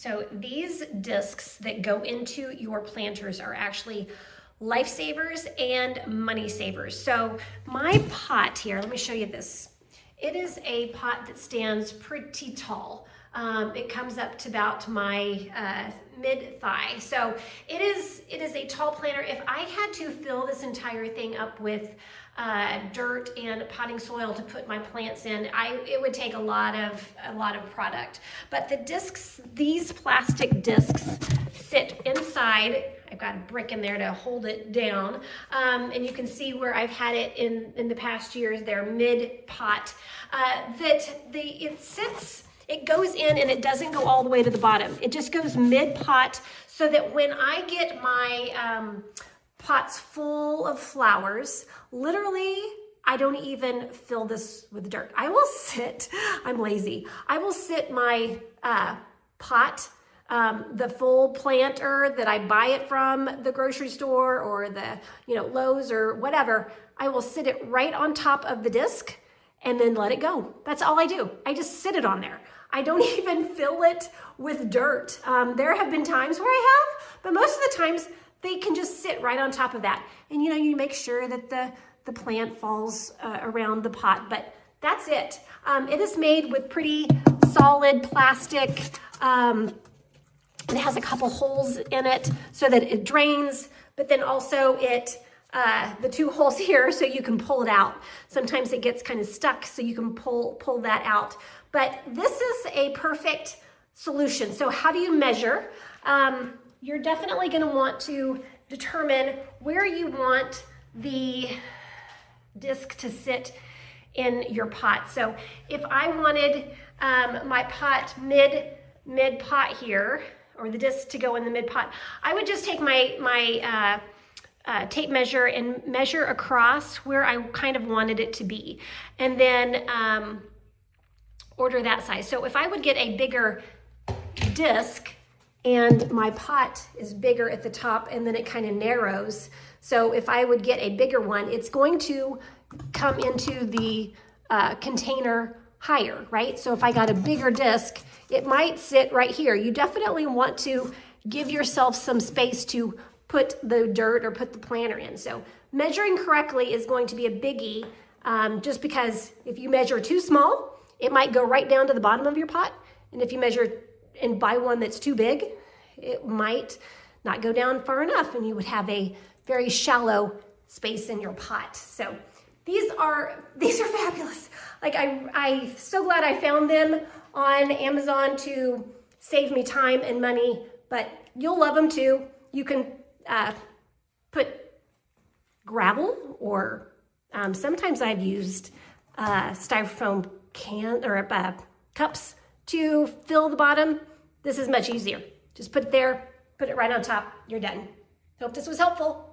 So these discs that go into your planters are actually lifesavers and money savers. So my pot here, let me show you this. It is a pot that stands pretty tall. It comes up to about my mid-thigh. So it is a tall planter. If I had to fill this entire thing up with dirt and potting soil to put my plants in, it would take a lot of product. But the discs, these plastic discs, sit inside. I've got a brick in there to hold it down. And you can see where I've had it in the past years. They're mid-pot. It goes in and it doesn't go all the way to the bottom. It just goes mid-pot so that when I get my pots full of flowers, literally, I don't even fill this with dirt. I'm lazy. I will sit my pot, the full planter that I buy it from the grocery store or the Lowe's or whatever, I will sit it right on top of the disc and then let it go. That's all I do. I just sit it on there. I don't even fill it with dirt. There have been times where I have, but most of the times they can just sit right on top of that. And you make sure that the plant falls around the pot, but that's it. It is made with pretty solid plastic. It has a couple holes in it so that it drains, but then also the two holes here so you can pull it out. Sometimes it gets kind of stuck, so you can pull that out. But this is a perfect solution. So how do you measure? You're definitely going to want to determine where you want the disc to sit in your pot. So if I wanted my pot mid pot here, or the disc to go in the mid pot, I would just take my tape measure and measure across where I kind of wanted it to be, and then order that size. So if I would get a bigger disc and my pot is bigger at the top and then it kind of narrows, so if I would get a bigger one, it's going to come into the container higher, right? So if I got a bigger disc, it might sit right here. You definitely want to give yourself some space to put the dirt or put the planter in. So measuring correctly is going to be a biggie, just because if you measure too small, it might go right down to the bottom of your pot. And if you measure and buy one that's too big, it might not go down far enough and you would have a very shallow space in your pot. So these are fabulous. Like I'm so glad I found them on Amazon to save me time and money, but you'll love them too. You can put gravel, or sometimes I've used styrofoam cups to fill the bottom. This is much easier. Just put it there, put it right on top, you're done. Hope this was helpful.